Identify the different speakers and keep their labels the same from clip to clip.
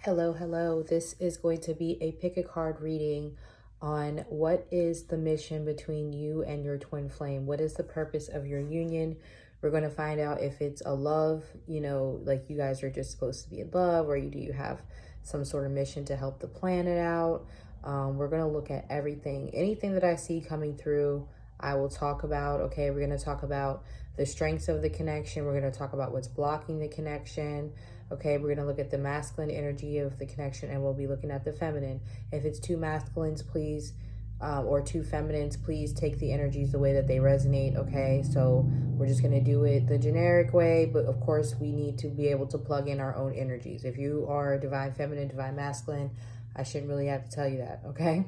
Speaker 1: Hello, hello. This is going to be a pick a card reading on what is the mission between you and your twin flame. What is the purpose of your union? We're going to find out if it's a love, like you guys are just supposed to be in love, or do you have some sort of mission to help the planet out? We're going to look at everything. Anything that I see coming through, I will talk about. Okay, we're going to talk about the strengths of the connection. We're going to talk about what's blocking the connection. Okay, we're going to look at the masculine energy of the connection, and we'll be looking at the feminine. If it's two masculines, please, or two feminines, please take the energies the way that they resonate, okay? So we're just going to do it the generic way, but of course we need to be able to plug in our own energies. If you are divine feminine, divine masculine, I shouldn't really have to tell you that, okay?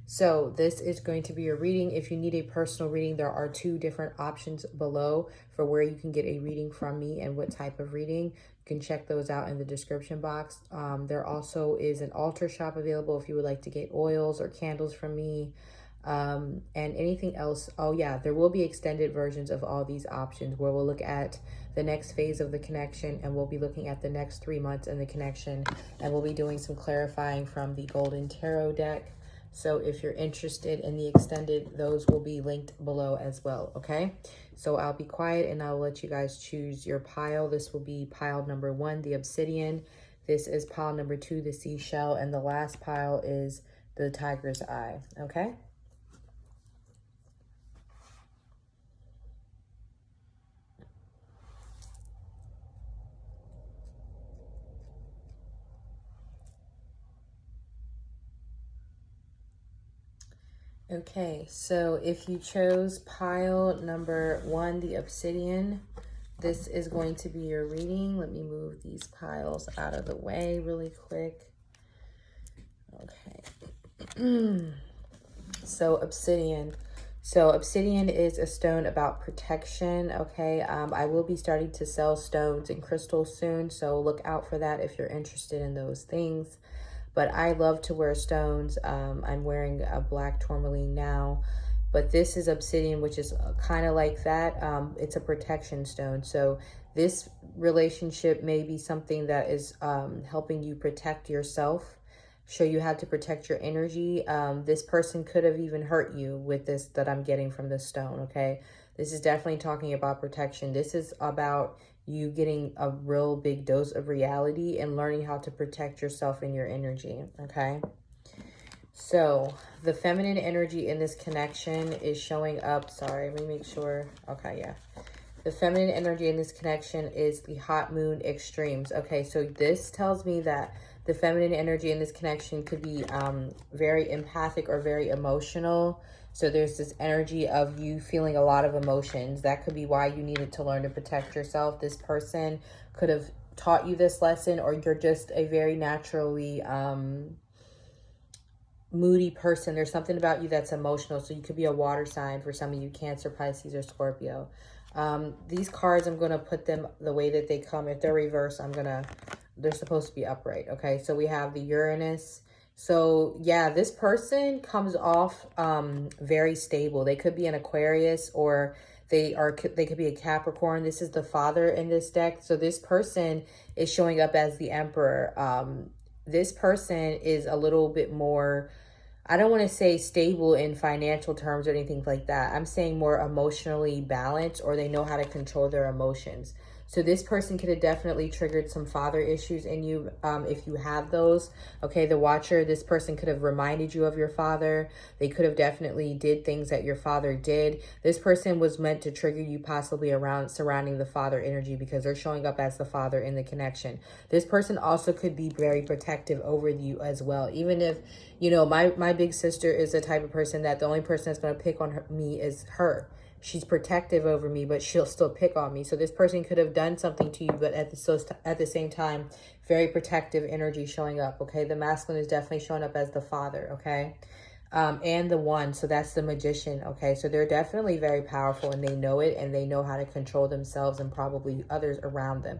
Speaker 1: So this is going to be your reading. If you need a personal reading, there are two different options below for where you can get a reading from me and what type of reading. You can check those out in the description box. There also is an altar shop available if you would like to get oils or candles from me, and anything else. Oh yeah, there will be extended versions of all these options where we'll look at the next phase of the connection, and we'll be looking at the next 3 months in the connection, and we'll be doing some clarifying from the Golden Tarot deck. So if you're interested in the extended, those will be linked below as well, okay? So I'll be quiet and I'll let you guys choose your pile. This will be pile number 1, the obsidian. This is pile number 2, the seashell. And the last pile is the tiger's eye, okay? Okay, so if you chose pile number 1, the obsidian, this is going to be your reading. Let me move these piles out of the way really quick. Okay. So obsidian. So obsidian is a stone about protection, okay? I will be starting to sell stones and crystals soon, so look out for that if you're interested in those things. But I love to wear stones. I'm wearing a black tourmaline now, but this is obsidian, which is kind of like that. It's a protection stone. So this relationship may be something that is helping you protect yourself, show you how to protect your energy. This person could have even hurt you with this that I'm getting from this stone, okay? This is definitely talking about protection. This is about you getting a real big dose of reality and learning how to protect yourself and your energy, okay? So the feminine energy in this connection is showing up. Sorry, let me make sure. Okay, yeah. The feminine energy in this connection is the hot moon extremes. Okay, so this tells me that the feminine energy in this connection could be very empathic or very emotional. So there's this energy of you feeling a lot of emotions. That could be why you needed to learn to protect yourself. This person could have taught you this lesson, or you're just a very naturally moody person. There's something about you that's emotional. So you could be a water sign for some of you, Cancer, Pisces, or Scorpio. These cards, I'm going to put them the way that they come. If they're reversed, they're supposed to be upright. Okay, so we have the Uranus. So yeah, this person comes off very stable. They could be an Aquarius, or they could be a Capricorn. This is the father in this deck. So this person is showing up as the Emperor. This person is a little bit more, I don't want to say stable in financial terms or anything like that. I'm saying more emotionally balanced, or they know how to control their emotions. So this person could have definitely triggered some father issues in you, if you have those. Okay, the Watcher, this person could have reminded you of your father. They could have definitely did things that your father did. This person was meant to trigger you possibly around surrounding the father energy, because they're showing up as the father in the connection. This person also could be very protective over you as well. Even if, my big sister is the type of person that the only person that's going to pick on me is her. She's protective over me, but she'll still pick on me. So this person could have done something to you, but at the same time, very protective energy showing up, okay? The masculine is definitely showing up as the father, okay? And the one, so that's the Magician, okay? So they're definitely very powerful, and they know it, and they know how to control themselves and probably others around them.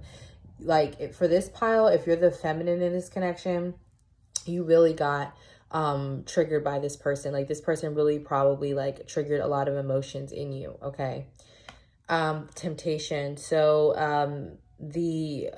Speaker 1: Like, for this pile, if you're the feminine in this connection, you really got triggered by this person. Like, this person really probably like triggered a lot of emotions in you, okay? Temptation. So the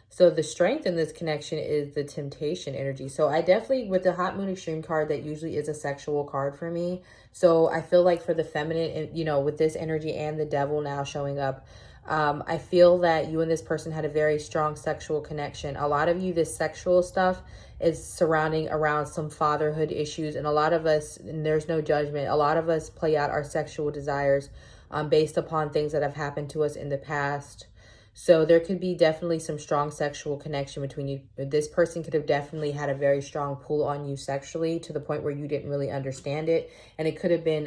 Speaker 1: So the strength in this connection is the temptation energy. So I definitely, with the hot moon extreme card, that usually is a sexual card for me. So I feel like for the feminine, and you know, with this energy and the devil now showing up, I feel that you and this person had a very strong sexual connection. A lot of you, this sexual stuff is surrounding around some fatherhood issues. And a lot of us, and there's no judgment, a lot of us play out our sexual desires based upon things that have happened to us in the past. So there could be definitely some strong sexual connection between you. This person could have definitely had a very strong pull on you sexually to the point where you didn't really understand it. And it could have been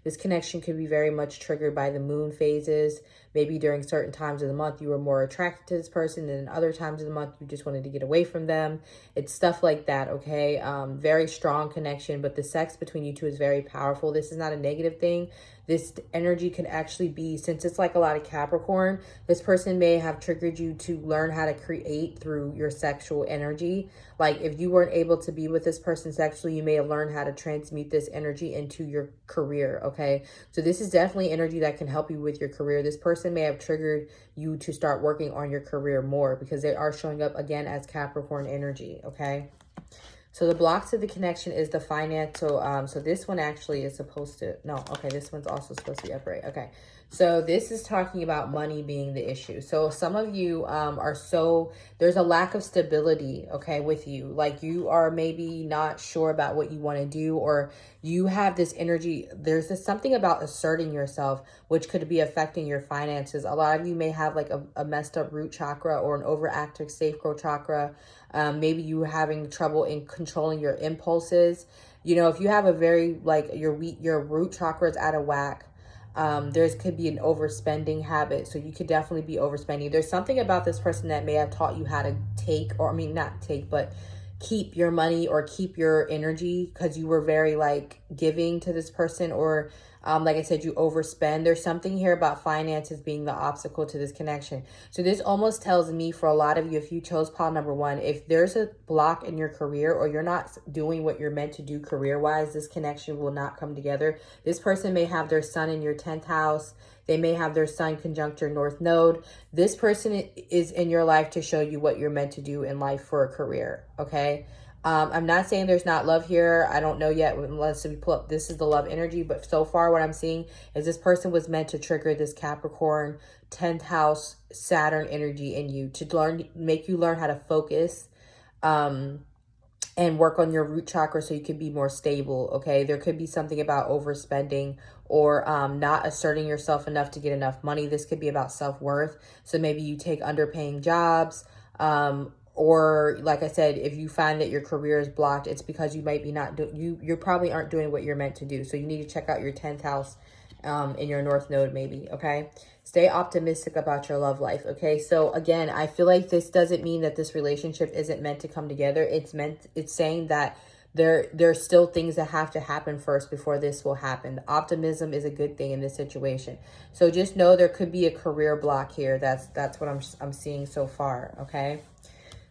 Speaker 1: this connection could be very much triggered by the moon phases. Maybe during certain times of the month, you were more attracted to this person, and in other times of the month, you just wanted to get away from them. It's stuff like that, okay? Very strong connection, but the sex between you two is very powerful. This is not a negative thing. This energy can actually be, since it's like a lot of Capricorn, this person may have triggered you to learn how to create through your sexual energy. Like if you weren't able to be with this person sexually, you may have learned how to transmute this energy into your career, okay? So this is definitely energy that can help you with your career. This person may have triggered you to start working on your career more because they are showing up again as Capricorn energy, okay? So the blocks of the connection is the financial. So this one actually is supposed to, no, okay, this one's also supposed to be upright. Okay, so this is talking about money being the issue. So some of you there's a lack of stability, okay, with you. Like you are maybe not sure about what you want to do, or you have this energy. There's something about asserting yourself, which could be affecting your finances. A lot of you may have like a messed up root chakra or an overactive sacral chakra. Maybe you having trouble in controlling your impulses. You know, if you have a very, like, your root chakra is out of whack, there's could be an overspending habit. So you could definitely be overspending. There's something about this person that may have taught you how to take, or I mean, not take, but keep your money or keep your energy, because you were very like giving to this person, or like I said, you overspend. There's something here about finances being the obstacle to this connection. So this almost tells me, for a lot of you, if you chose pile number one, if there's a block in your career or you're not doing what you're meant to do career-wise, this connection will not come together. This person may have their sun in your 10th house. They may have their sun conjunct your north node. This person is in your life to show you what you're meant to do in life for a career, okay? I'm not saying there's not love here. I don't know yet unless we pull up. This is the love energy. But so far what I'm seeing is this person was meant to trigger this Capricorn 10th house Saturn energy in you to make you learn how to focus and work on your root chakra so you can be more stable, okay? There could be something about overspending or not asserting yourself enough to get enough money. This could be about self-worth. So maybe you take underpaying jobs, or like I said, if you find that your career is blocked, it's because you might be you probably aren't doing what you're meant to do. So you need to check out your 10th house in your north node maybe, okay? Stay optimistic about your love life, okay? So again, I feel like this doesn't mean that this relationship isn't meant to come together. It's saying that there's still things that have to happen first before this will happen. Optimism is a good thing in this situation. So just know there could be a career block here. That's what I'm seeing so far, okay?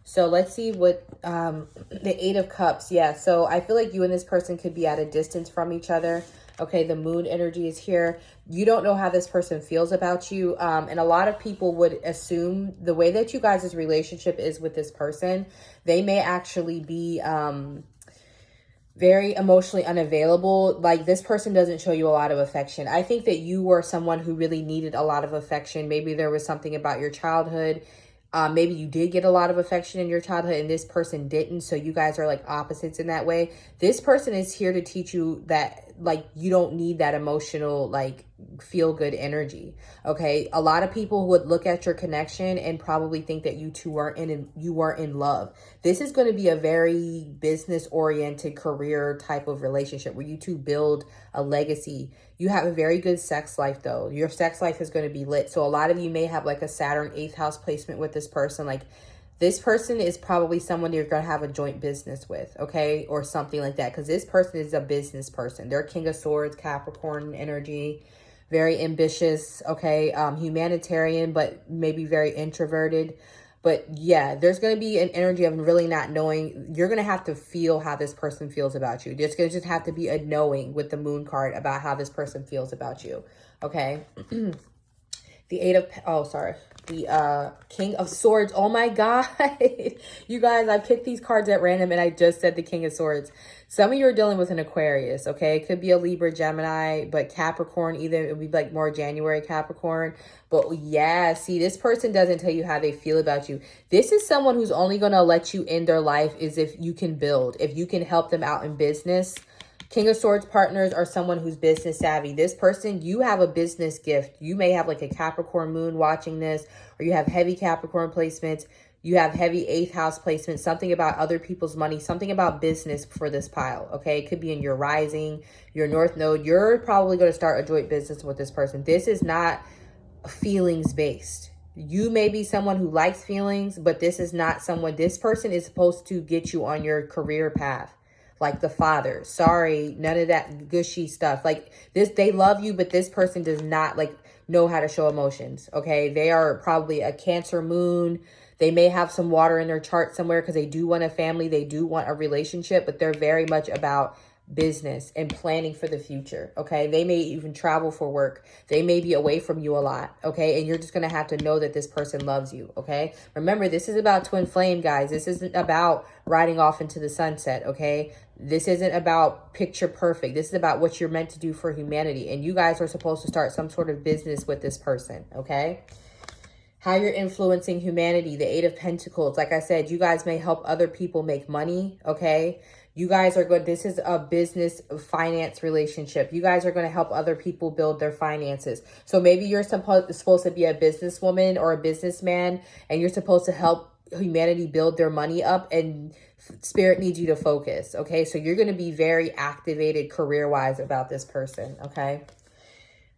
Speaker 1: So let's see what the 8 of Cups. Yeah, so I feel like you and this person could be at a distance from each other. Okay, the moon energy is here. You don't know how this person feels about you. And a lot of people would assume the way that you guys' relationship is with this person, they may actually be very emotionally unavailable. Like this person doesn't show you a lot of affection. I think that you were someone who really needed a lot of affection. Maybe there was something about your childhood. Maybe you did get a lot of affection in your childhood and this person didn't. So you guys are like opposites in that way. This person is here to teach you that like you don't need that emotional like feel good energy. Okay. A lot of people would look at your connection and probably think that you two weren't in love. This is going to be a very business oriented career type of relationship where you two build a legacy. You have a very good sex life though. Your sex life is going to be lit. So a lot of you may have like a Saturn 8th house placement with this person. Like this person is probably someone you're going to have a joint business with, okay? Or something like that. Because this person is a business person. They're King of Swords, Capricorn energy, very ambitious, okay? Humanitarian, but maybe very introverted. But yeah, there's going to be an energy of really not knowing. You're going to have to feel how this person feels about you. There's going to just have to be a knowing with the moon card about how this person feels about you, okay? The the King of Swords. Oh my God. You guys, I picked these cards at random and I just said the King of Swords. Some of you are dealing with an Aquarius, okay? It could be a Libra, Gemini, but Capricorn, either it would be like more January Capricorn. But yeah, see, this person doesn't tell you how they feel about you. This is someone who's only going to let you in their life is if you can build, if you can help them out in business. King of Swords partners are someone who's business savvy. This person, you have a business gift. You may have like a Capricorn moon watching this, or you have heavy Capricorn placements. You have heavy 8th house placements, something about other people's money, something about business for this pile, okay? It could be in your rising, your north node. You're probably going to start a joint business with this person. This is not feelings based. You may be someone who likes feelings, but this is not someone, this person is supposed to get you on your career path. Like the father. Sorry, none of that gushy stuff. Like this, they love you, but this person does not like know how to show emotions, okay? They are probably a Cancer moon. They may have some water in their chart somewhere because they do want a family. They do want a relationship, but they're very much about business and planning for the future, okay? They may even travel for work. They may be away from you a lot, okay? And you're just going to have to know that this person loves you, okay? Remember, this is about twin flame, guys. This isn't about riding off into the sunset, okay? This isn't about picture perfect. This is about what you're meant to do for humanity. And you guys are supposed to start some sort of business with this person, okay? How you're influencing humanity, the 8 of Pentacles. Like I said, you guys may help other people make money, okay? You guys are good. This is a business finance relationship. You guys are going to help other people build their finances. So maybe you're supposed to be a businesswoman or a businessman, and you're supposed to help humanity build their money up, and Spirit needs you to focus, okay? So you're going to be very activated career-wise about this person, okay?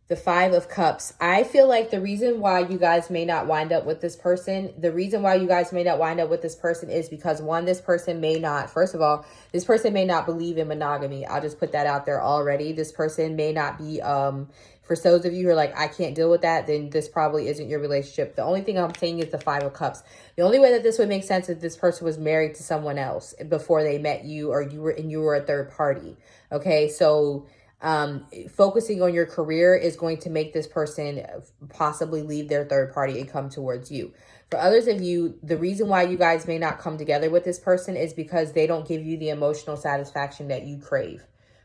Speaker 1: The 5 of Cups. I feel like the reason why you guys may not wind up with this person, is because one, this person may not, first of all, this person may not believe in monogamy. I'll just put that out there already. This person may not be, for those of you who are like, I can't deal with that, then this probably isn't your relationship. The only thing I'm saying is the 5 of Cups. The only way that this would make sense is this person was married to someone else before they met you, or you were a third party. Okay, so focusing on your career is going to make this person possibly leave their third party and come towards you. For others of you, the reason why you guys may not come together with this person is because they don't give you the emotional satisfaction that you crave.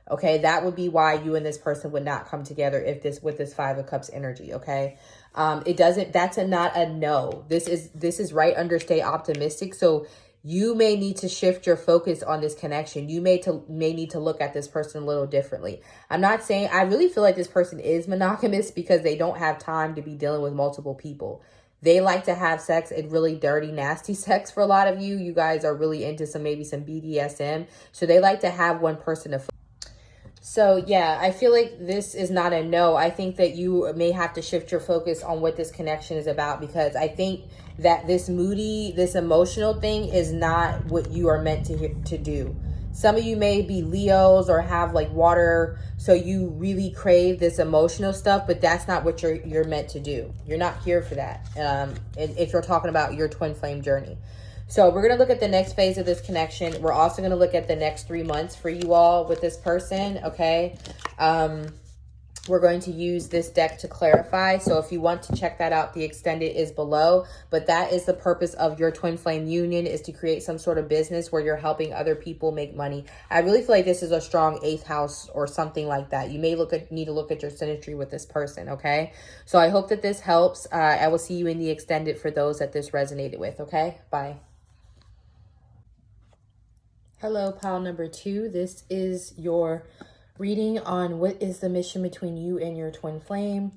Speaker 1: Okay, that would be why you and this person would not come together with this 5 of Cups energy, okay? That's not a no. This is right under stay optimistic. So you may need to shift your focus on this connection. You may need to look at this person a little differently. I'm not saying, I really feel like this person is monogamous because they don't have time to be dealing with multiple people. They like to have sex and really dirty, nasty sex for a lot of you. You guys are really into maybe some BDSM. So they like to have one person to. So yeah, I feel like this is not a no. I think that you may have to shift your focus on what this connection is about, because I think that this moody, this emotional thing is not what you are meant to do. Some of you may be Leos or have like water, so you really crave this emotional stuff, but that's not what you're meant to do. You're not here for that. If you're talking about your twin flame journey. So we're going to look at the next phase of this connection. We're also going to look at the next 3 months for you all with this person, okay? We're going to use this deck to clarify. So if you want to check that out, the extended is below. But that is the purpose of your twin flame union, is to create some sort of business where you're helping other people make money. I really feel like this is a strong 8th house or something like that. You may need to look at your synastry with this person, okay? So I hope that this helps. I will see you in the extended for those that this resonated with, okay? Bye. Hello, pile number 2. This is your reading on what is the mission between you and your twin flame.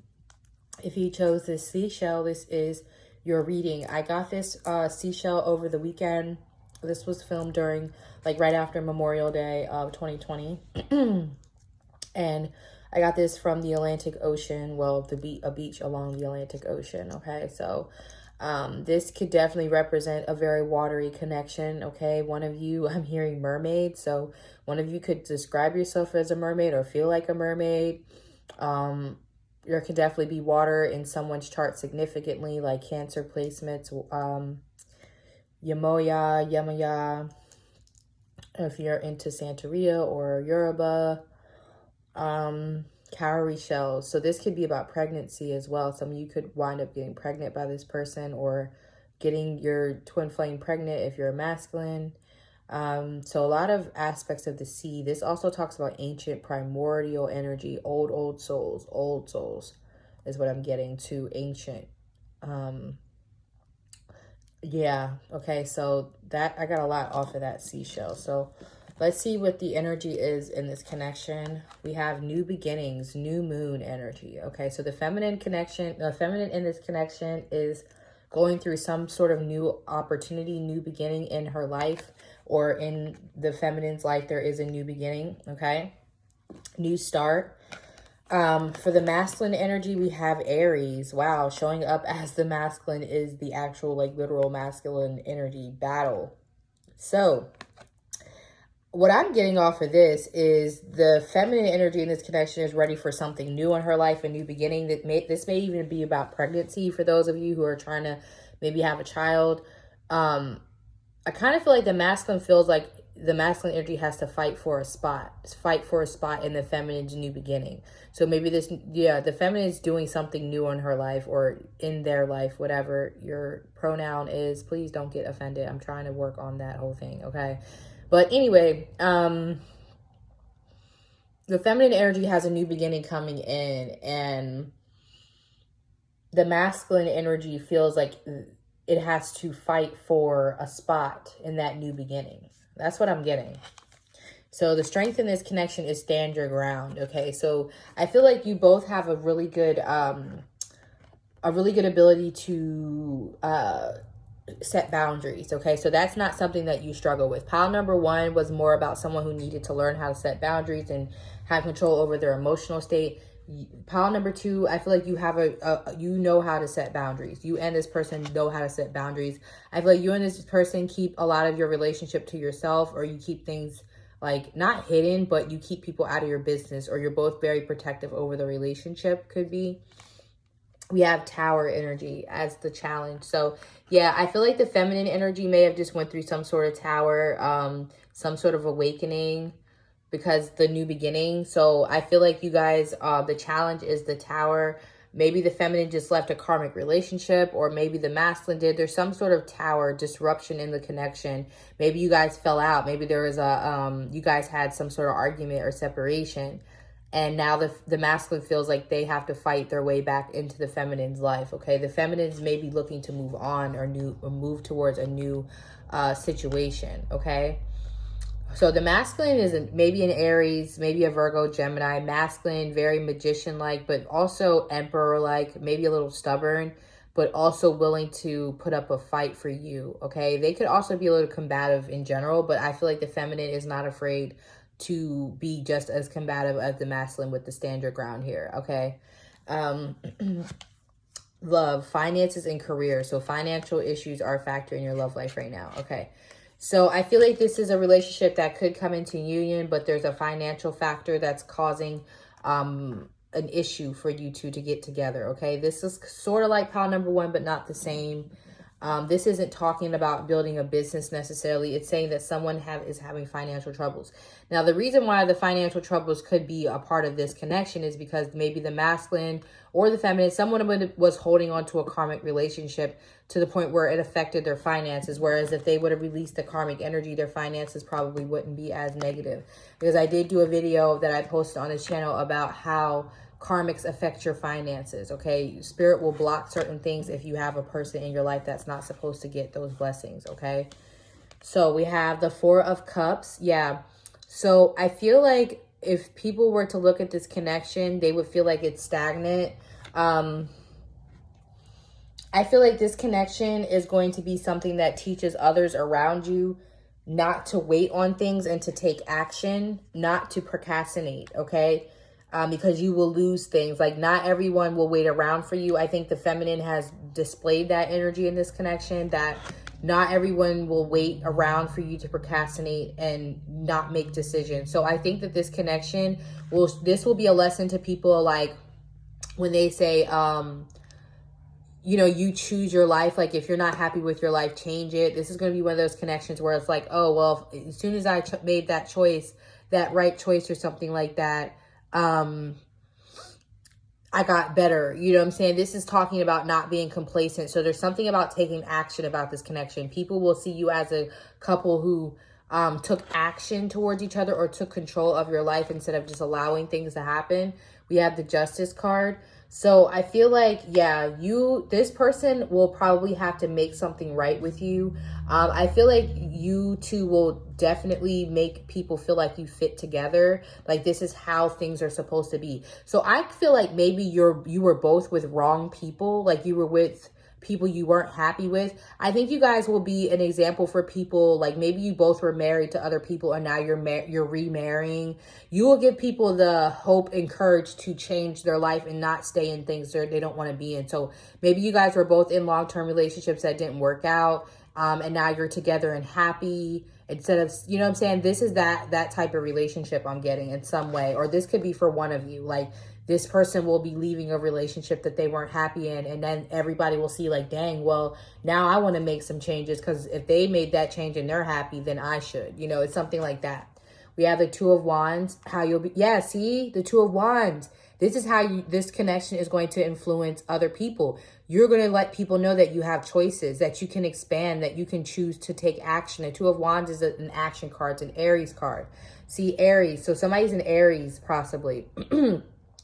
Speaker 1: If you chose this seashell, this is your reading. I got this seashell over the weekend. This was filmed during, like, right after Memorial Day of 2020. And I got this from the Atlantic Ocean. Well, a beach along the Atlantic Ocean, okay? So this could definitely represent a very watery connection, okay? One of you, I'm hearing mermaid, so one of you could describe yourself as a mermaid or feel like a mermaid. There could definitely be water in someone's chart significantly, like Cancer placements, Yamaya, if you're into Santeria or Yoruba, cowrie shells. So this could be about pregnancy as well. Some of you could wind up getting pregnant by this person, or getting your twin flame pregnant if you're a masculine. So a lot of aspects of the sea. This also talks about ancient primordial energy, old souls is what I'm getting to. Ancient. Yeah, okay, so that, I got a lot off of that seashell. So let's see what the energy is in this connection. We have new beginnings, new moon energy. Okay, so the feminine connection, the feminine in this connection is going through some sort of new opportunity, new beginning in her life, or in the feminine's life, there is a new beginning, okay? New start. For the masculine energy, we have Aries. Wow, showing up as the masculine is the actual, like, literal masculine energy battle. So what I'm getting off of this is the feminine energy in this connection is ready for something new in her life, a new beginning. This may even be about pregnancy for those of you who are trying to maybe have a child. I kind of feel like the masculine feels like the masculine energy has to fight for a spot in the feminine's new beginning. So maybe this, yeah, the feminine is doing something new in her life or in their life, whatever your pronoun is. Please don't get offended. I'm trying to work on that whole thing, okay? But anyway, the feminine energy has a new beginning coming in, and the masculine energy feels like it has to fight for a spot in that new beginning. That's what I'm getting. So the strength in this connection is stand your ground. Okay. So I feel like you both have a really good ability to, set boundaries. Okay. So that's not something that you struggle with. Pile number one was more about someone who needed to learn how to set boundaries and have control over their emotional state. Pile number two, I feel like you have you know how to set boundaries. You and this person know how to set boundaries. I feel like you and this person keep a lot of your relationship to yourself, or you keep things like not hidden, but you keep people out of your business, or you're both very protective over the relationship, could be. We have tower energy as the challenge. So yeah, I feel like the feminine energy may have just went through some sort of tower, some sort of awakening, because the new beginning. So I feel like you guys, the challenge is the tower. Maybe the feminine just left a karmic relationship, or maybe the masculine did. There's some sort of tower disruption in the connection. Maybe you guys fell out. Maybe there was you guys had some sort of argument or separation. And now the masculine feels like they have to fight their way back into the feminine's life, okay? The feminines may be looking to move on or move towards a new situation, okay? So the masculine is maybe an Aries, maybe a Virgo, Gemini. Masculine, very magician-like, but also emperor-like, maybe a little stubborn, but also willing to put up a fight for you, okay? They could also be a little combative in general, but I feel like the feminine is not afraid to be just as combative as the masculine with the stand your ground here, okay? Love, finances, and career. So financial issues are a factor in your love life right now, okay? So I feel like this is a relationship that could come into union, but there's a financial factor that's causing an issue for you two to get together, okay? This is sort of like pile number one, but not the same. This isn't talking about building a business necessarily. It's saying that someone is having financial troubles. Now, the reason why the financial troubles could be a part of this connection is because maybe the masculine or the feminine, someone was holding on to a karmic relationship to the point where it affected their finances. Whereas if they would have released the karmic energy, their finances probably wouldn't be as negative. Because I did do a video that I posted on this channel about how karmics affect your finances, okay? Spirit will block certain things if you have a person in your life that's not supposed to get those blessings, okay? So we have the Four of Cups. Yeah. So I feel like if people were to look at this connection, they would feel like it's stagnant. I feel like this connection is going to be something that teaches others around you not to wait on things and to take action, not to procrastinate, okay? Because you will lose things. Like, not everyone will wait around for you. I think the feminine has displayed that energy in this connection, that not everyone will wait around for you to procrastinate and not make decisions. So I think that this connection this will be a lesson to people, like when they say, you know, you choose your life. Like, if you're not happy with your life, change it. This is going to be one of those connections where it's like, oh, well, as soon as I made that choice, that right choice or something like that, I got better. You know what I'm saying? This is talking about not being complacent. So there's something about taking action about this connection. People will see you as a couple who took action towards each other or took control of your life instead of just allowing things to happen. We have the Justice card. So I feel like, yeah, this person will probably have to make something right with you. I feel like you two will definitely make people feel like you fit together. Like this is how things are supposed to be. So I feel like maybe you were both with wrong people. Like you were with people you weren't happy with. I think you guys will be an example for people. Like maybe you both were married to other people and now you're remarrying. You will give people the hope and courage to change their life and not stay in things they don't want to be in. So maybe you guys were both in long-term relationships that didn't work out, and now you're together and happy instead of, you know what I'm saying? This is that type of relationship I'm getting in some way. Or this could be for one of you. Like this person will be leaving a relationship that they weren't happy in. And then everybody will see like, dang, well, now I want to make some changes because if they made that change and they're happy, then I should. You know, it's something like that. We have the Two of Wands. How you'll be. Yeah, see? The Two of Wands. This is how this connection is going to influence other people. You're going to let people know that you have choices, that you can expand, that you can choose to take action. The Two of Wands is an action card. It's an Aries card. See, Aries. So somebody's an Aries possibly.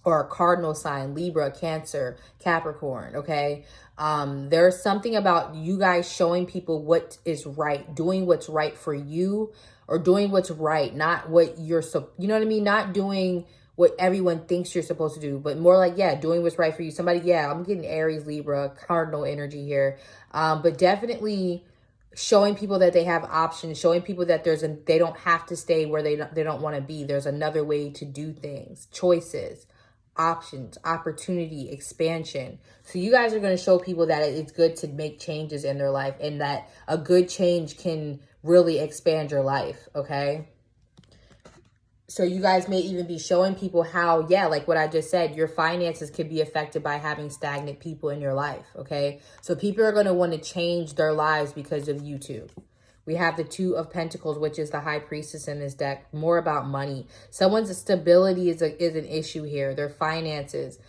Speaker 1: Or a cardinal sign, Libra, Cancer, Capricorn, okay? There's something about you guys showing people what is right, doing what's right for you, or doing what's right, not what you know what I mean? Not doing what everyone thinks you're supposed to do, but more like, yeah, doing what's right for you. Somebody, yeah, I'm getting Aries, Libra, cardinal energy here. But definitely showing people that they have options, showing people that they don't have to stay where they don't want to be. There's another way to do things, choices, options, opportunity, expansion. So you guys are going to show people that it's good to make changes in their life and that a good change can really expand your life, okay? So you guys may even be showing people how, yeah, like what I just said, your finances could be affected by having stagnant people in your life, okay? So people are going to want to change their lives because of you two. We have the Two of Pentacles, which is the High Priestess in this deck. More about money. Someone's stability is an issue here. Their finances.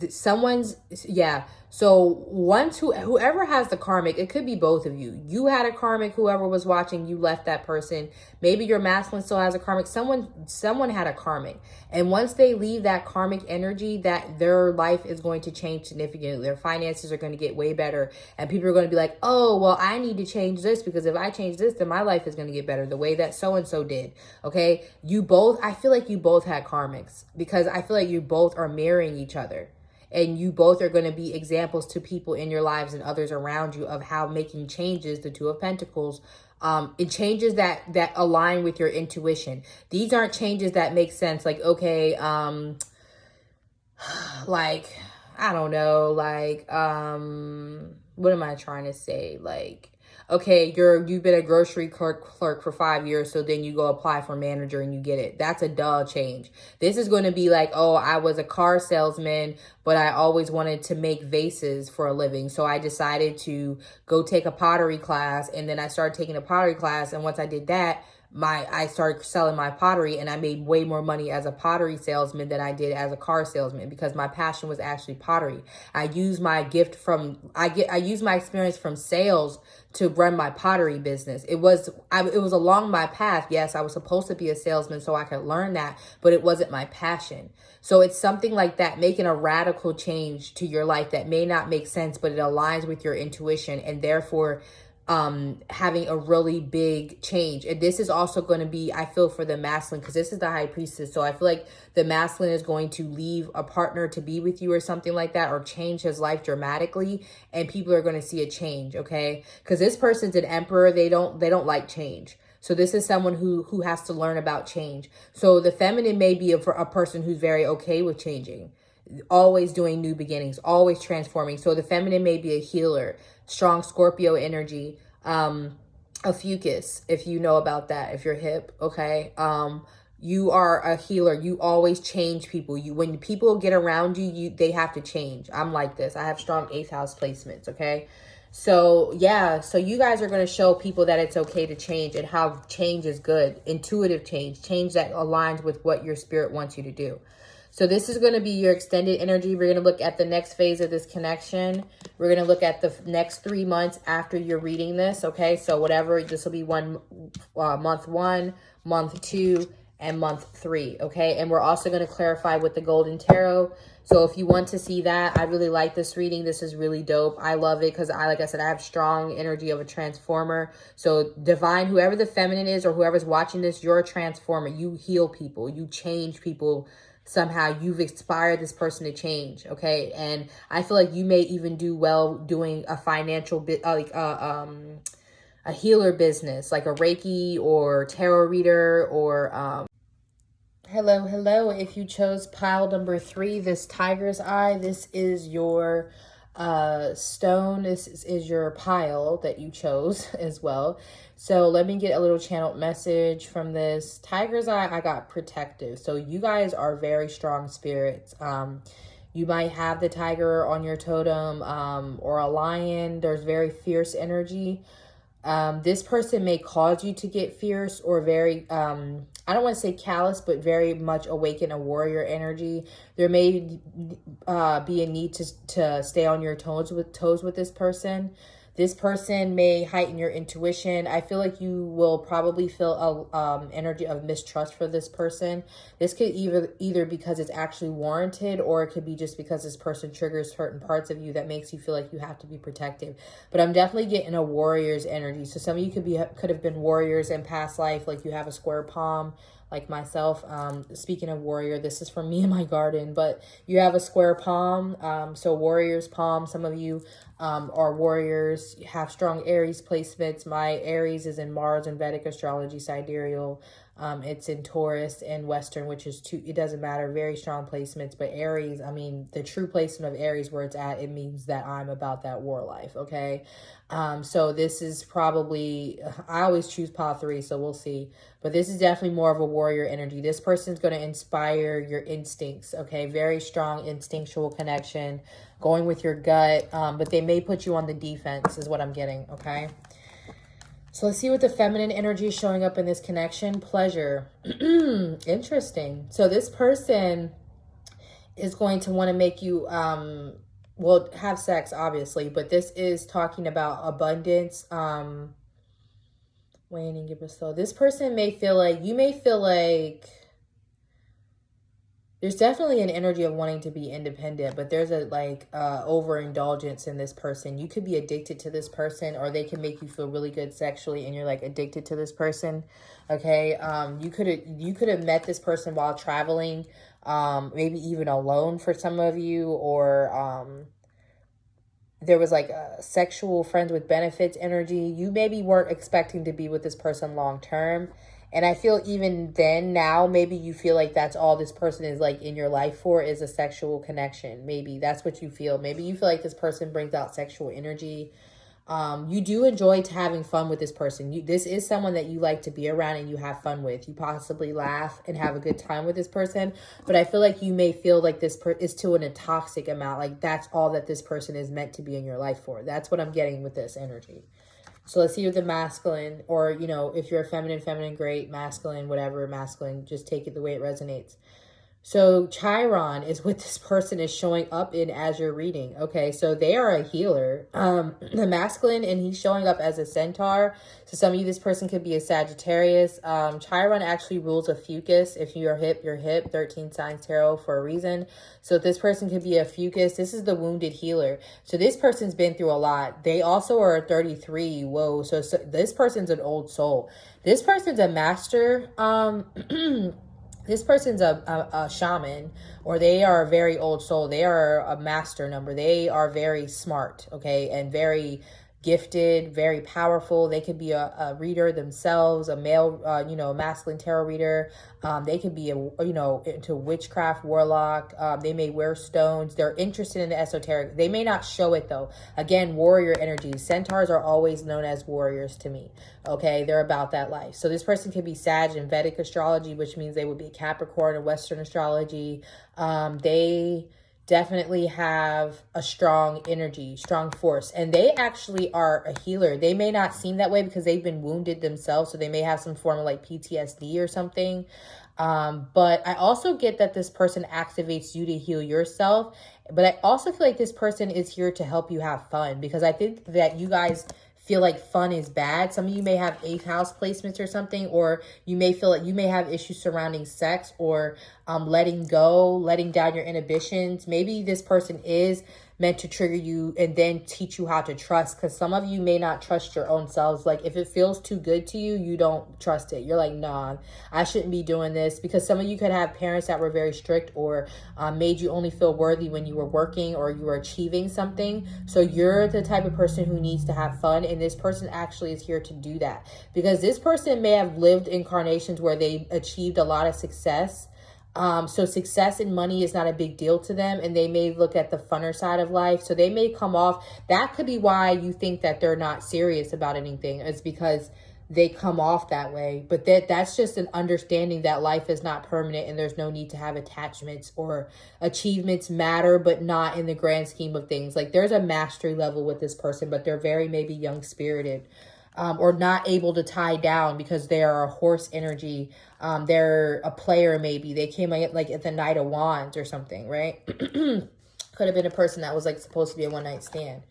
Speaker 1: Someone's, yeah. So whoever has the karmic, it could be both of you. You had a karmic, whoever was watching, you left that person. Maybe your masculine still has a karmic. Someone had a karmic. And once they leave that karmic energy, that their life is going to change significantly. Their finances are going to get way better. And people are going to be like, oh, well, I need to change this because if I change this, then my life is going to get better the way that so-and-so did. Okay. I feel like you both had karmics because I feel like you both are mirroring each other. And you both are going to be examples to people in your lives and others around you of how making changes, the Two of Pentacles, it changes that align with your intuition. These aren't changes that make sense. Like, okay, like, I don't know, like, what am I trying to say? Like, okay, you've been a grocery clerk for 5 years, so then you go apply for manager and you get it. That's a dull change. This is going to be like, oh, I was a car salesman, but I always wanted to make vases for a living. So I decided to go take a pottery class, and then I started taking a pottery class, and once I did that, I started selling my pottery, and I made way more money as a pottery salesman than I did as a car salesman because my passion was actually pottery. I used my I used my experience from sales to run my pottery business. It was along my path. Yes, I was supposed to be a salesman so I could learn that, but it wasn't my passion. So it's something like that, making a radical change to your life that may not make sense, but it aligns with your intuition, and therefore having a really big change. And this is also going to be, I feel, for the masculine, because this is the High Priestess. So I feel like the masculine is going to leave a partner to be with you or something like that, or change his life dramatically, and people are going to see a change, okay? Because this person's an emperor. They don't like change. So this is someone who has to learn about change. So the feminine may be a person who's very okay with changing, always doing new beginnings, always transforming. So the feminine may be a healer, strong Scorpio energy, a fucus, if you know about that, if you're hip, okay? You are a healer. You always change people. When people get around you, they have to change. I'm like this. I have strong 8th house placements, okay? So yeah, so you guys are going to show people that it's okay to change and how change is good. Intuitive change that aligns with what your spirit wants you to do. So this is going to be your extended energy. We're going to look at the next phase of this connection. We're going to look at the next 3 months after you're reading this, okay? So whatever, this will be month 1, month 2, and month 3, okay? And we're also going to clarify with the Golden Tarot. So if you want to see that, I really like this reading. This is really dope. I love it because like I said, I have strong energy of a transformer. So divine, whoever the feminine is or whoever's watching this, you're a transformer. You heal people. You change people. Somehow you've inspired this person to change, okay? And I feel like you may even do well doing a financial bit, a healer business, like a Reiki or tarot reader or hello. If you chose pile number 3, this tiger's eye, this is your stone. This is your pile that you chose as well. So let me get a little channeled message from this tiger's eye. I got protective. So you guys are very strong spirits. You might have the tiger on your totem or a lion. There's very fierce energy. This person may cause you to get fierce or very, I don't want to say callous, but very much awaken a warrior energy. There may be a need to stay on your toes with this person. This person may heighten your intuition. I feel like you will probably feel a energy of mistrust for this person. This could either because it's actually warranted, or it could be just because this person triggers certain parts of you that makes you feel like you have to be protective. But I'm definitely getting a warrior's energy. So some of you could have been warriors in past life, like you have a square palm, like myself. Speaking of warrior, this is from me in my garden, but you have a square palm. So warrior's palm, some of you are warriors, have strong Aries placements. My Aries is in Mars and Vedic astrology sidereal. It's in Taurus and Western, which is it doesn't matter, very strong placements. But Aries, I mean, the true placement of Aries where it's at, it means that I'm about that war life, okay? So this is probably, I always choose pile 3, so we'll see. But this is definitely more of a warrior energy. This person's going to inspire your instincts, okay? Very strong instinctual connection, going with your gut. But they may put you on the defense is what I'm getting, okay? So let's see what the feminine energy is showing up in this connection. Pleasure. Interesting. So this person is going to want to make you, well, have sex, obviously. But this is talking about abundance. Waning, give us so. This person may feel like, you may feel like, there's definitely an energy of wanting to be independent, but there's a overindulgence in this person. You could be addicted to this person, or they can make you feel really good sexually and you're like addicted to this person. Okay. You could have met this person while traveling, maybe even alone for some of you, or there was like a sexual friends with benefits energy. You maybe weren't expecting to be with this person long term. And I feel even then, now, maybe you feel like that's all this person is like in your life for, is a sexual connection. Maybe that's what you feel. Maybe you feel like this person brings out sexual energy. You do enjoy having fun with this person. This is someone that you like to be around and you have fun with. You possibly laugh and have a good time with this person. But I feel like you may feel like this is to a toxic amount. Like that's all that this person is meant to be in your life for. That's what I'm getting with this energy. So let's see with the masculine, or, you know, if you're a feminine, great, masculine, whatever, masculine, just take it the way it resonates. So Chiron is what this person is showing up in as you're reading. Okay, so they are a healer. The masculine, and he's showing up as a centaur. So some of you, this person could be a Sagittarius. Chiron actually rules a fucus. If you're hip, you're hip. 13 signs tarot for a reason. So this person could be a fucus. This is the wounded healer. So this person's been through a lot. They also are 33. Whoa. So this person's an old soul. This person's a master. This person's a shaman, or they are a very old soul. They are a master number. They are very smart, okay, and very gifted, very powerful. They could be a reader themselves, a male, a masculine tarot reader. They could be, into witchcraft, warlock. They may wear stones. They're interested in the esoteric. They may not show it, though. Again, warrior energy. Centaurs are always known as warriors to me. Okay, they're about that life. So this person could be Sag in Vedic astrology, which means they would be Capricorn in Western astrology. They definitely have a strong energy, strong force. And they actually are a healer. They may not seem that way because they've been wounded themselves. So they may have some form of like PTSD or something. But I also get that this person activates you to heal yourself. But I also feel like this person is here to help you have fun, because I think that you guys feel like fun is bad. Some of you may have 8th house placements or something, or you may feel like you may have issues surrounding sex or letting go, letting down your inhibitions. Maybe this person is meant to trigger you and then teach you how to trust, because some of you may not trust your own selves. Like if it feels too good to you, you don't trust it. You're like, nah, I shouldn't be doing this, because some of you could have parents that were very strict or made you only feel worthy when you were working or you were achieving something. So you're the type of person who needs to have fun, and this person actually is here to do that, because this person may have lived incarnations where they achieved a lot of success. So success and money is not a big deal to them, and they may look at the funner side of life. So they may come off, that could be why you think that they're not serious about anything. It's because they come off that way. But that's just an understanding that life is not permanent and there's no need to have attachments, or achievements matter, but not in the grand scheme of things. Like there's a mastery level with this person, but they're very maybe young spirited. Or not able to tie down because they are a horse energy. They're a player maybe. They came like at the Knight of Wands or something, right? Could have been a person that was like supposed to be a one-night stand.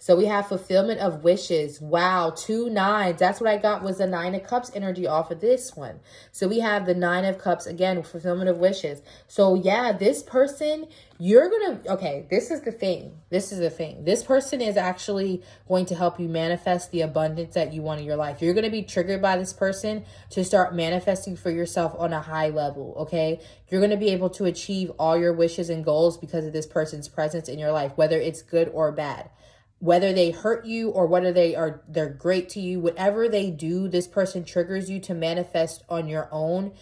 Speaker 1: So we have fulfillment of wishes. Wow, 2 nines. That's what I got, was the 9 of Cups energy off of this one. So we have the 9 of Cups, again, fulfillment of wishes. So yeah, this person, you're going to, okay, this is the thing. This is the thing. This person is actually going to help you manifest the abundance that you want in your life. You're going to be triggered by this person to start manifesting for yourself on a high level, okay? You're going to be able to achieve all your wishes and goals because of this person's presence in your life, whether it's good or bad. Whether they hurt you or whether they're great to you, whatever they do, this person triggers you to manifest on your own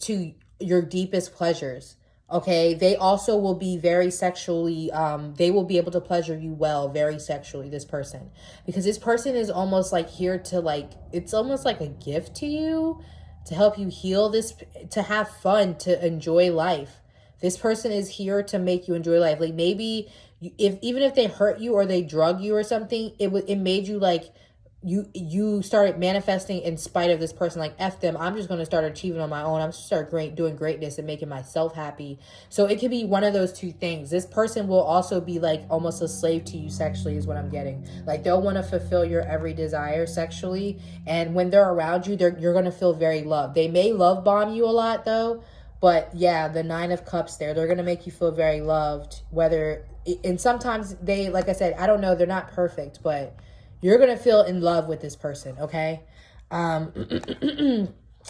Speaker 1: to your deepest pleasures. Okay, they also will be very sexually, they will be able to pleasure you well, very sexually, this person. Because this person is almost like here to like, it's almost like a gift to you, to help you heal this, to have fun, to enjoy life. This person is here to make you enjoy life. Like maybe even if they hurt you or they drug you or something, it made you like, you started manifesting in spite of this person. Like, F them, I'm just going to start achieving on my own. I'm just start doing greatness and making myself happy. So it could be one of those two things. This person will also be like almost a slave to you sexually is what I'm getting. Like they'll want to fulfill your every desire sexually. And when they're around you, you're going to feel very loved. They may love bomb you a lot though. But yeah, the 9 of Cups there, they're going to make you feel very loved. And sometimes they, like I said, I don't know, they're not perfect, but you're going to feel in love with this person, okay?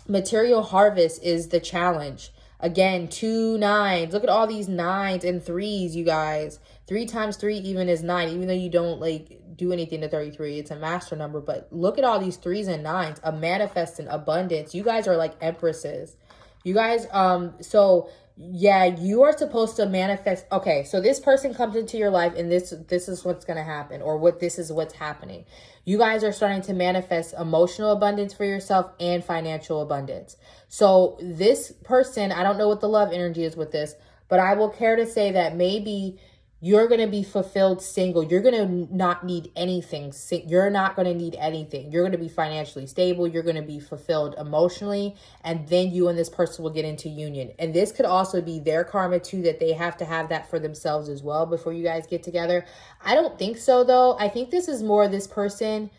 Speaker 1: Material harvest is the challenge. Again, 2 nines. Look at all these 9s and 3s, you guys. 3 times 3 even is 9, even though you don't like do anything to 33. It's a master number, but look at all these 3s and 9s. A manifesting abundance. You guys are like empresses. You guys, so yeah, you are supposed to manifest. Okay, so this person comes into your life and this is what's going to happen, or this is what's happening. You guys are starting to manifest emotional abundance for yourself and financial abundance. So this person, I don't know what the love energy is with this, but I will care to say that maybe you're going to be fulfilled single. You're going to not need anything. You're not going to need anything. You're going to be financially stable. You're going to be fulfilled emotionally. And then you and this person will get into union. And this could also be their karma too, that they have to have that for themselves as well before you guys get together. I don't think so though. I think this is more this person.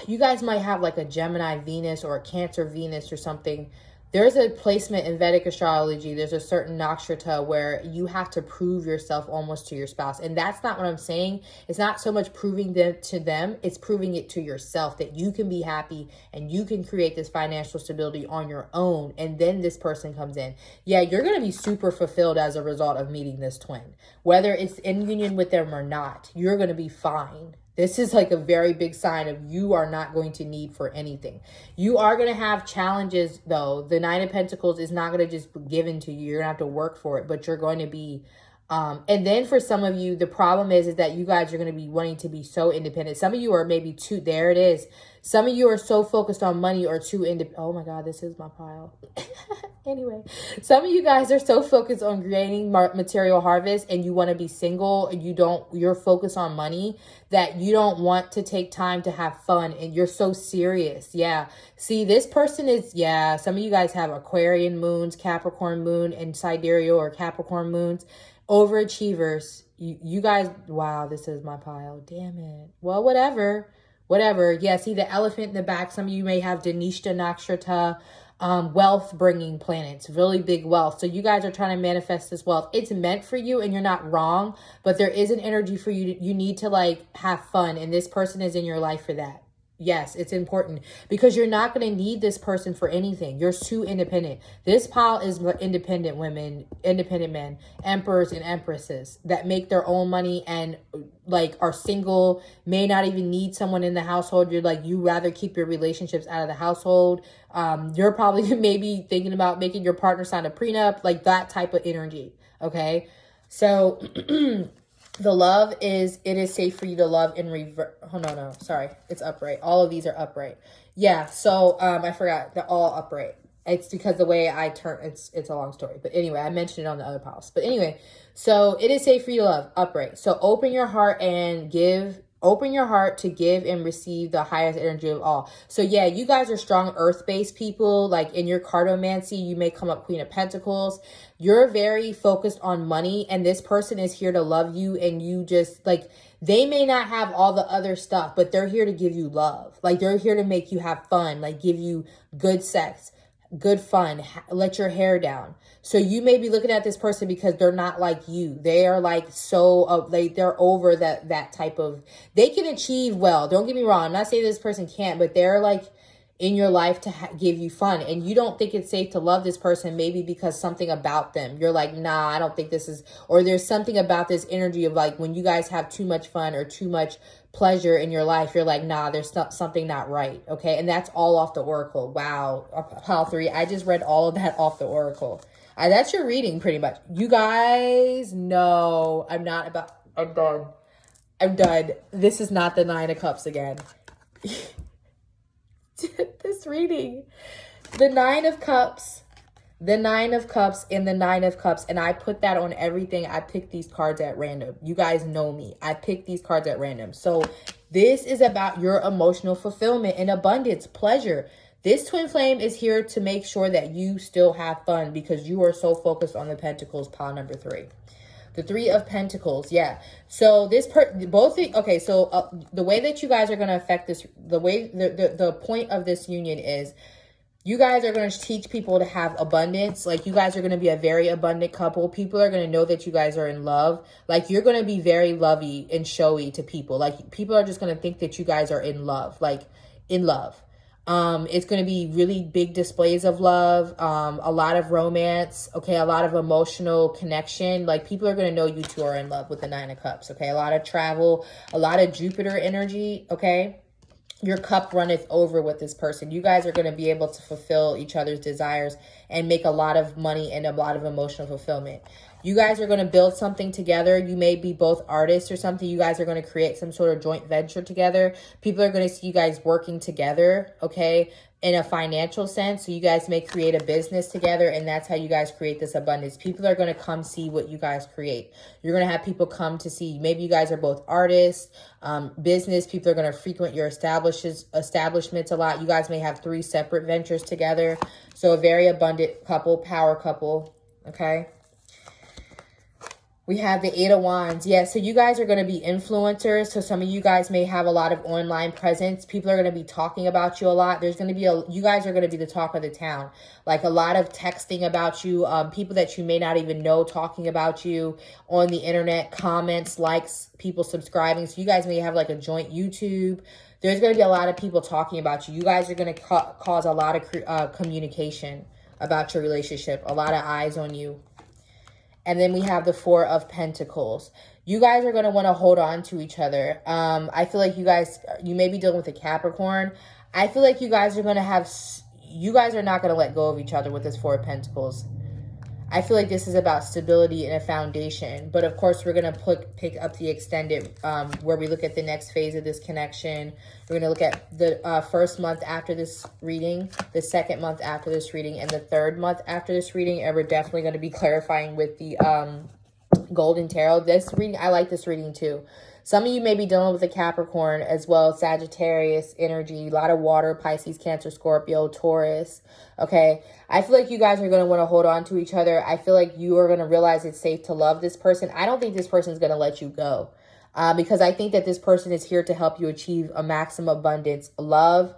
Speaker 1: You guys might have like a Gemini Venus or a Cancer Venus or something. There's a placement in Vedic astrology. There's a certain nakshatra where you have to prove yourself almost to your spouse. And that's not what I'm saying. It's not so much proving that to them. It's proving it to yourself that you can be happy and you can create this financial stability on your own. And then this person comes in. Yeah, you're going to be super fulfilled as a result of meeting this twin. Whether it's in union with them or not, you're going to be fine. This is like a very big sign of you are not going to need for anything. You are going to have challenges though. The 9 of Pentacles is not going to just be given to you. You're going to have to work for it, but you're going to be And then for some of you, the problem is that you guys are going to be wanting to be so independent. Some of you are maybe too, there it is. Some of you are so focused on money or too independent. Oh my God, this is my pile. Anyway, some of you guys are so focused on creating material harvest and you want to be single and you're focused on money that you don't want to take time to have fun and you're so serious. Yeah. See, this person is, yeah, some of you guys have Aquarian moons, Capricorn moon, and sidereal or Capricorn moons. Overachievers. You guys, wow, this is my pile. Damn it. Well, whatever. Yeah, see the elephant in the back. Some of you may have Danishta Nakshatra, wealth bringing planets, really big wealth. So you guys are trying to manifest this wealth. It's meant for you and you're not wrong, but there is an energy for you. You need to like have fun. And this person is in your life for that. Yes, it's important because you're not going to need this person for anything. You're too independent. This pile is independent women, independent men, emperors and empresses that make their own money and like are single, may not even need someone in the household. You're like, you rather keep your relationships out of the household. You're probably maybe thinking about making your partner sign a prenup, like that type of energy. Okay. So the love is, it is safe for you to love in reverse. Oh, no, sorry. It's upright. All of these are upright. Yeah. So, I forgot they're all upright. It's because the way I turn, it's a long story. But anyway, I mentioned it on the other piles. But anyway, so it is safe for you to love, upright. So open your heart and give. Open your heart to give and receive the highest energy of all. So yeah, you guys are strong earth-based people. Like in your cartomancy, you may come up Queen of Pentacles. You're very focused on money and this person is here to love you. And you just like, they may not have all the other stuff, but they're here to give you love. Like they're here to make you have fun, like give you good sex, good fun, let your hair down. So you may be looking at this person because they're not like you. They are like so they're over that type of, they can achieve well. Don't get me wrong. I'm not saying this person can't, but they're like in your life to give you fun. And you don't think it's safe to love this person, maybe because something about them. You're like, nah, I don't think this is, or there's something about this energy of like when you guys have too much fun or too much pleasure in your life, you're like, nah, there's something not right. Okay. And that's all off the Oracle. Wow. Pile 3. I just read all of that off the Oracle. That's your reading pretty much. You guys know I'm done. This is not the 9 of Cups again. This reading, the 9 of Cups, the 9 of Cups and the 9 of Cups. And I put that on everything. I picked these cards at random. You guys know me. I picked these cards at random. So this is about your emotional fulfillment and abundance, pleasure. This twin flame is here to make sure that you still have fun because you are so focused on the Pentacles, pile number 3. The 3 of Pentacles, yeah. So this okay, so the way that you guys are going to affect this, the point of this union is you guys are going to teach people to have abundance. Like you guys are going to be a very abundant couple. People are going to know that you guys are in love. Like you're going to be very lovey and showy to people. Like people are just going to think that you guys are in love, like in love. It's going to be really big displays of love, a lot of romance, okay, a lot of emotional connection. Like people are going to know you two are in love with the 9 of Cups, okay? A lot of travel, a lot of Jupiter energy, okay? Your cup runneth over with this person. You guys are going to be able to fulfill each other's desires and make a lot of money and a lot of emotional fulfillment. You guys are going to build something together. You may be both artists or something. You guys are going to create some sort of joint venture together. People are going to see you guys working together, okay, in a financial sense. So you guys may create a business together, and that's how you guys create this abundance. People are going to come see what you guys create. You're going to have people come to see. Maybe you guys are both artists, business. People are going to frequent your establishments a lot. You guys may have 3 separate ventures together. So a very abundant couple, power couple, okay? We have the 8 of Wands. Yeah, so you guys are going to be influencers. So some of you guys may have a lot of online presence. People are going to be talking about you a lot. There's going to be you guys are going to be the talk of the town. Like a lot of texting about you. People that you may not even know talking about you on the internet. Comments, likes, people subscribing. So you guys may have like a joint YouTube. There's going to be a lot of people talking about you. You guys are going to cause a lot of communication about your relationship. A lot of eyes on you. And then we have the 4 of Pentacles. You guys are going to want to hold on to each other. I feel like you may be dealing with a Capricorn. I feel like you guys are going to have, you guys are not going to let go of each other with this 4 of Pentacles. I feel like this is about stability and a foundation. But of course, we're going to pick up the extended, where we look at the next phase of this connection. We're going to look at the first month after this reading, the second month after this reading, and the third month after this reading. And we're definitely going to be clarifying with the Golden Tarot. This reading, I like this reading too. Some of you may be dealing with a Capricorn as well, Sagittarius energy, a lot of water, Pisces, Cancer, Scorpio, Taurus. Okay, I feel like you guys are going to want to hold on to each other. I feel like you are going to realize it's safe to love this person. I don't think this person is going to let you go, because I think that this person is here to help you achieve a maximum abundance, love,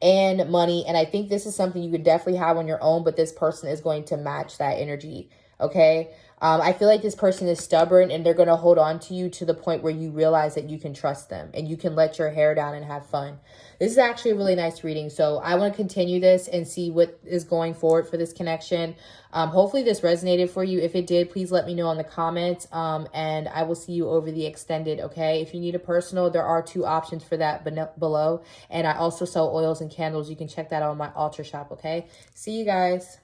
Speaker 1: and money. And I think this is something you could definitely have on your own, but this person is going to match that energy. Okay. I feel like this person is stubborn and they're going to hold on to you to the point where you realize that you can trust them and you can let your hair down and have fun. This is actually a really nice reading. So I want to continue this and see what is going forward for this connection. Hopefully this resonated for you. If it did, please let me know in the comments. And I will see you over the extended. Okay. If you need a personal, there are 2 options for that below. And I also sell oils and candles. You can check that out on my Ultra shop. Okay. See you guys.